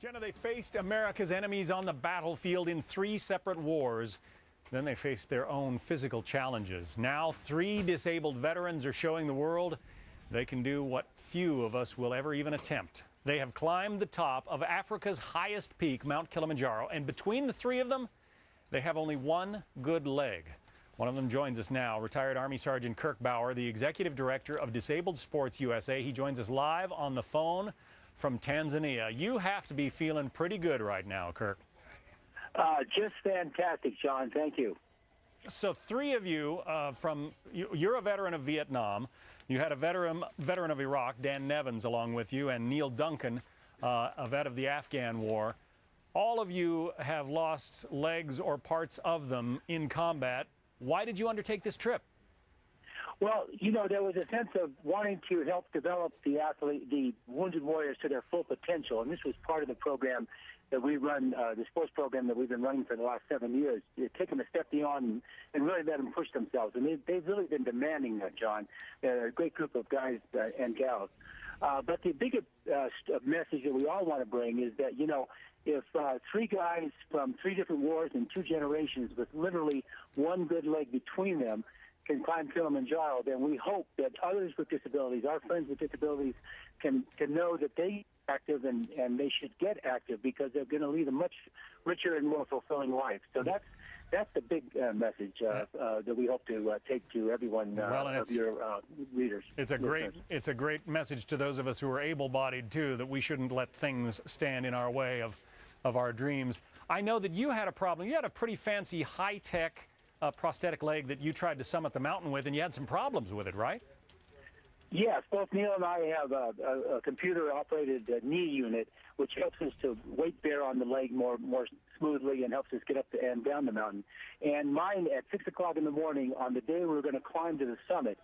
Jenna, they faced America's enemies on the battlefield in 3 separate wars. Then they faced their own physical challenges. Now 3 disabled veterans are showing the world they can do what few of us will ever even attempt. They have climbed the top of Africa's highest peak, Mount Kilimanjaro, and between the 3 of them, they have only one good leg. One of them joins us now, retired Army Sergeant Kirk Bauer, the Executive Director of Disabled Sports USA. He joins us live on the phone from Tanzania. You have to be feeling pretty good right now, Kirk. Just fantastic, Sean. Thank you. So 3 of you you're a veteran of Vietnam. You had a veteran of Iraq, Dan Nevins, along with you, and Neil Duncan, a vet of the Afghan War. All of you have lost legs or parts of them in combat. Why did you undertake this trip? Well, you know, there was a sense of wanting to help develop the wounded warriors to their full potential, and this was part of the program that we run, the sports program that we've been running for the last 7 years. Take them a step beyond and really let them push themselves, and they've really been demanding that, John. They're a great group of guys and gals. But the bigger message that we all want to bring is that, you know, if 3 guys from 3 different wars in 2 generations with literally one good leg between them can climb Kilimanjaro, then we hope that others with disabilities, our friends with disabilities, can know that they are active and they should get active because they're going to lead a much richer and more fulfilling life. So that's the big message that we hope to take to everyone of your readers. It's a great message to those of us who are able-bodied too, that we shouldn't let things stand in our way of our dreams. I know that you had a problem. You had a pretty fancy high-tech prosthetic leg that you tried to summit the mountain with, and you had some problems with it, right? Yes, both Neil and I have a computer-operated knee unit, which helps us to weight bear on the leg more smoothly and helps us get up and down the mountain. And mine, at 6 o'clock in the morning, on the day we were going to climb to the summit,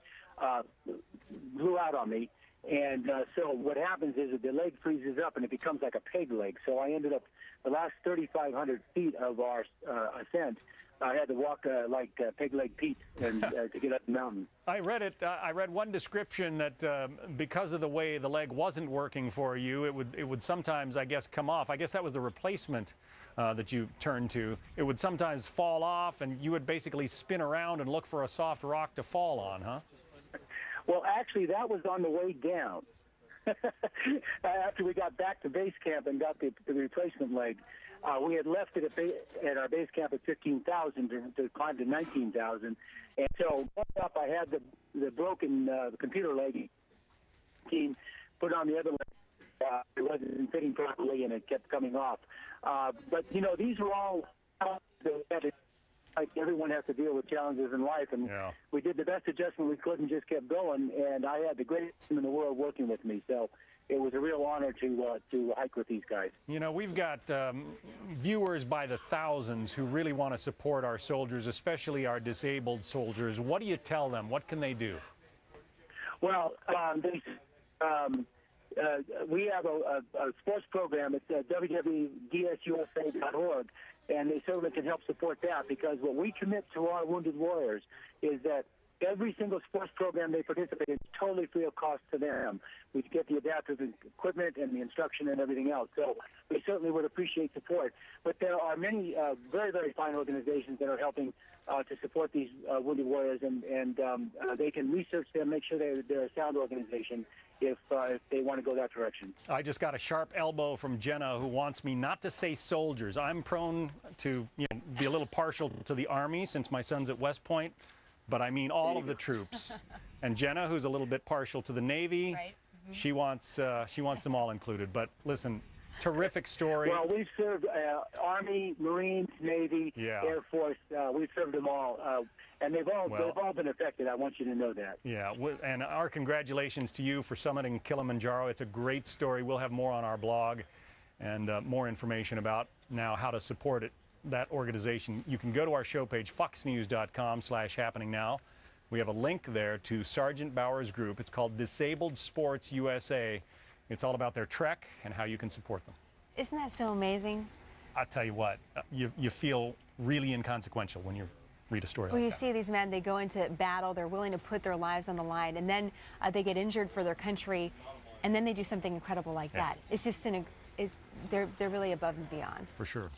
blew out on me. And so what happens is that the leg freezes up and it becomes like a peg leg. So I ended up, the last 3,500 feet of our ascent, I had to walk like peg leg Pete and to get up the mountain. I read one description that because of the way the leg wasn't working for you, it would sometimes, I guess, come off. I guess that was the replacement that you turned to. It would sometimes fall off, and you would basically spin around and look for a soft rock to fall on, huh? Well, actually, that was on the way down. After we got back to base camp and got the replacement leg, we had left it at our base camp at 15,000 to climb to 19,000. And so going up, I had the broken computer leg, put on the other leg. It wasn't fitting properly, and it kept coming off. But, you know, these are all like everyone has to deal with challenges in life, and we did the best adjustment we could and just kept going, and I had the greatest team in the world working with me, so it was a real honor to hike with these guys. You know, we've got viewers by the thousands who really want to support our soldiers, especially our disabled soldiers. What do you tell them? What can they do? Well, we have a sports program. It's www.dsusa.org. And they certainly can help support that, because what we commit to our wounded warriors is that every single sports program they participate in is totally free of cost to them. We get the adaptive equipment and the instruction and everything else. So we certainly would appreciate support. But there are many very, very fine organizations that are helping to support these wounded warriors, and they can research them, make sure they're a sound organization if they want to go that direction. I just got a sharp elbow from Jenna, who wants me not to say soldiers. I'm prone to be a little partial to the Army since my son's at West Point, but I mean all of the troops. And Jenna, who's a little bit partial to the Navy, right. She wants them all included. But listen, terrific story. Well, we've served Army, Marines, Navy, Air Force. We've served them all. And they've all been affected. I want you to know that. Yeah, and our congratulations to you for summiting Kilimanjaro. It's a great story. We'll have more on our blog and more information about now how to support it, that organization. You can go to our show page, foxnews.com/happeningnow. We have a link there to Sergeant Bauer's group. It's called Disabled Sports USA. It's all about their trek and how you can support them. Isn't that so amazing? I'll tell you what, you feel really inconsequential when you're read a story like that. Well, you see these men, they go into battle, they're willing to put their lives on the line, and then they get injured for their country, and then they do something incredible like that. It's just they're really above and beyond. For sure.